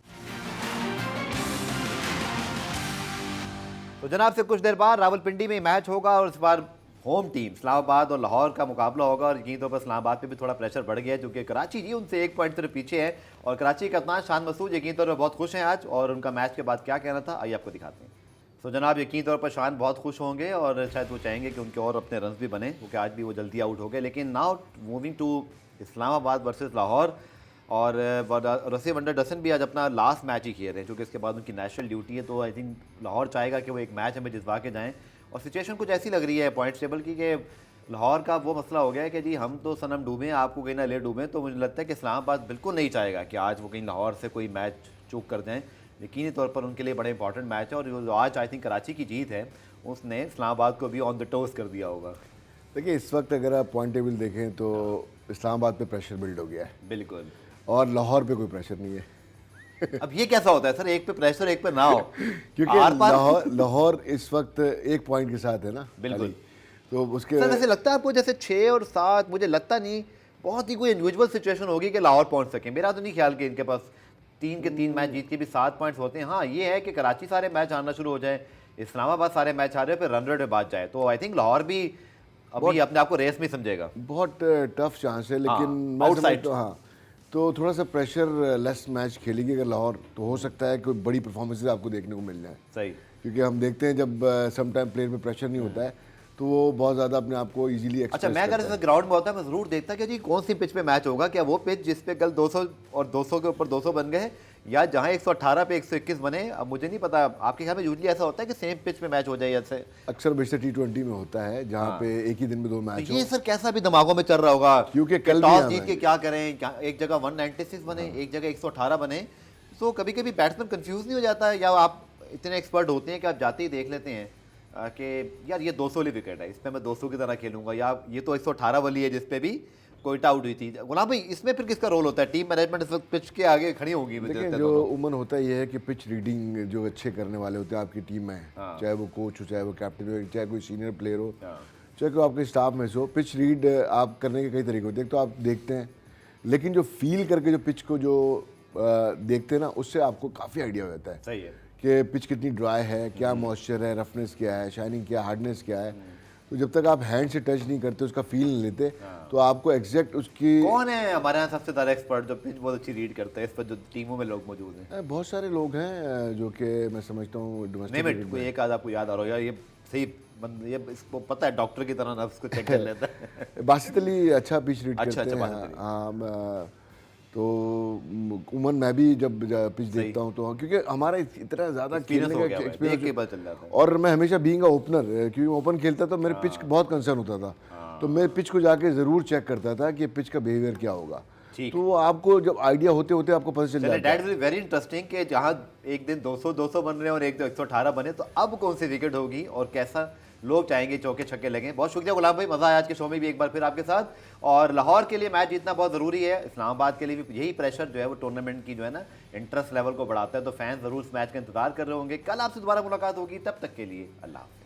तो जनाब से कुछ देर बाद रावलपिंडी में मैच होगा, और इस बार होम टीम इस्लामाबाद और लाहौर का मुकाबला होगा। और यकीन तौर पर इस्लामाबाद पे भी थोड़ा प्रेशर बढ़ गया है, क्योंकि कराची जी उनसे 1 पॉइंट सिर्फ पीछे है। और कराची का कप्तान शान मसूद यकीन तौर पर बहुत खुश हैं आज, और उनका मैच के बाद क्या कहना था आइए आपको दिखाते हैं। तो जनाब यकीन तौर पर शान बहुत खुश होंगे, और शायद वो चाहेंगे कि उनके और अपने रन भी बने, क्योंकि आज भी वो जल्दी आउट हो गए। लेकिन now moving to Islamabad versus Lahore, और रसी वंडर डसन भी आज अपना लास्ट मैच ही खेल रहे हैं, क्योंकि इसके बाद उनकी नेशनल ड्यूटी है। तो आई थिंक लाहौर चाहेगा कि वो एक मैच हमें जितवा के जाएँ। और सिचुएशन कुछ ऐसी लग रही है पॉइंट्स टेबल की कि लाहौर का वो मसला हो गया है कि जी हम तो सनम डूबें, आपको कहीं ना ले डूबें। तो मुझे लगता है कि इस्लामाबाद बिल्कुल नहीं चाहेगा कि आज वो कहीं लाहौर से कोई मैच चूक कर दें। यकीनी तौर पर उनके लिए बड़ा इंपॉर्टेंट मैच है, और जो आज आई थिंक कराची की जीत है उसने इस्लामाबाद को भी ऑन द टोस कर दिया होगा। देखिए, इस वक्त अगर आप पॉइंट टेबल देखें तो इस्लामाबाद पे प्रेशर बिल्ड हो गया है, बिल्कुल। और लाहौर पे कोई प्रेशर नहीं है। अब ये कैसा होता है सर, एक पे प्रेशर एक पे ना हो? क्योंकि आर पार लाहौर इस वक्त 1 पॉइंट के साथ है ना। बिल्कुल। खाली। तो उसके सर वैसे लगता है आपको जैसे 6 और 7, मुझे लगता नहीं बहुत ही कोई अनयूजुअल सिचुएशन होगी कि लाहौर पहुंच सके। मेरा तो नहीं ख्याल कि इनके पास 3 के 3 मैच जीत के भी 7 पॉइंट्स होते हैं। हाँ ये है कि कराची सारे मैच हारना शुरू हो जाए, इस्लामाबाद सारे मैच हारे, फिर रन रेट में बात जाए, तो आई थिंक लाहौर भी अभी अपने आप को रेस में समझेगा। बहुत टफ चांस है, लेकिन हाँ, मैं outside। समझता हूं, हाँ, तो थोड़ा सा प्रेशर लेस मैच खेलेगी अगर लाहौर, तो हो सकता है कोई बड़ी परफॉर्मेंसेज आपको देखने को मिल जाए। सही। क्योंकि हम देखते हैं जब सम टाइम प्लेयर में प्रेशर नहीं होता है तो वो बहुत ज़्यादा अपने आप को इजीली अच्छा, मैं अगर इस ग्राउंड में होता मैं ज़रूर देखता कि जी कौन सी पिच पे मैच होगा। क्या वो पिच जिस पे कल 200 और 200 के ऊपर 200 बन गए, या जहां 118 पे 121 बने? अब मुझे नहीं पता, आपके ख्याल में यूजली ऐसा होता है कि सेम पिच पे मैच हो जाए ऐसे? अक्सर बेशतर T20 में होता है जहाँ पे एक ही दिन में 2 मैच तो हो। ये सर कैसा भी दिमागों में चल रहा होगा, क्योंकि कल भी टॉस आना जीत है। के क्या करें, एक जगह 196 बने, एक जगह 118 बने, तो कभी कभी बैट्समैन कंफ्यूज नहीं हो जाता है, या आप इतने एक्सपर्ट होते हैं कि आप जाते ही देख लेते हैं कि यार ये 200 वाली विकेट है, इस पर मैं 200 की तरह खेलूंगा, या ये तो 118 वाली है जिस पे भी कोयटा आउट हुई थी। गुलाम भाई, इसमें फिर किसका रोल होता है? टीम मैनेजमेंट इस वक्त पिच के आगे खड़ी होगी। देखिए, जो उमन होता है ये है कि पिच रीडिंग जो अच्छे करने वाले होते हैं आपकी टीम में, चाहे वो कोच हो, चाहे वो कैप्टन हो, चाहे कोई सीनियर प्लेयर हो, चाहे कोई आपके स्टाफ में से हो, पिच रीड आप करने के कई तरीके होते हैं। एक तो आप देखते हैं, लेकिन जो फील करके जो पिच को जो देखते हैं ना, उससे आपको काफ़ी आइडिया हो जाता है। सही है कि पिच कितनी ड्राई है, क्या मॉइस्चर है, रफनेस क्या है, शाइनिंग क्या, हार्डनेस क्या है। तो जब तक आप हैंड से टच नहीं करते, उसका फील नहीं लेते, तो आपको एग्जैक्ट उसकी। कौन है हमारे यहाँ सबसे ज़्यादा एक्सपर्ट जो पिच बहुत अच्छी रीड करते हैं, इस पर जो टीमों में लोग मौजूद हैं? बहुत सारे लोग हैं जो कि मैं समझता हूँ नहीं, कोई एक आध आपको याद आ रहा हो यार, ये सही ये इसको पता है, डॉक्टर की तरह नफ्स को चेक कर लेता है। बासित अली अच्छा पिच रीड करते हैं। बासित हाँ, तो उमन मैं भी जब पिच देखता हूँ तो, क्योंकि हमारा इतना ज़्यादा खेलने का एक्सपीरियंस चल जाता है। और मैं हमेशा बीइंग अ ओपनर, क्योंकि ओपन खेलता तो मेरे पिच बहुत कंसर्न होता था, तो मैं पिच को जाके ज़रूर चेक करता था कि पिच का बिहेवियर क्या होगा। तो आपको जब आइडिया होते होते आपको पता चल जाता है। दैट इज वेरी इंटरेस्टिंग कि जहाँ एक दिन 200 बन रहे हैं और एक दिन 118 बने, तो अब कौन सी विकेट होगी और कैसा लोग चाहेंगे चौके छक्के लगे। बहुत शुक्रिया गुलाम भाई, मजा आया आज के शो में भी एक बार फिर आपके साथ। और लाहौर के लिए मैच जीतना बहुत ज़रूरी है, इस्लामाबाद के लिए भी यही प्रेशर जो है वो टूर्नामेंट की जो है ना इंटरेस्ट लेवल को बढ़ाता है। तो फैंस ज़रूर इस मैच का इंतजार कर रहे होंगे। कल आपसे दोबारा मुलाकात होगी, तब तक के लिए अल्लाह हाफ़िज़।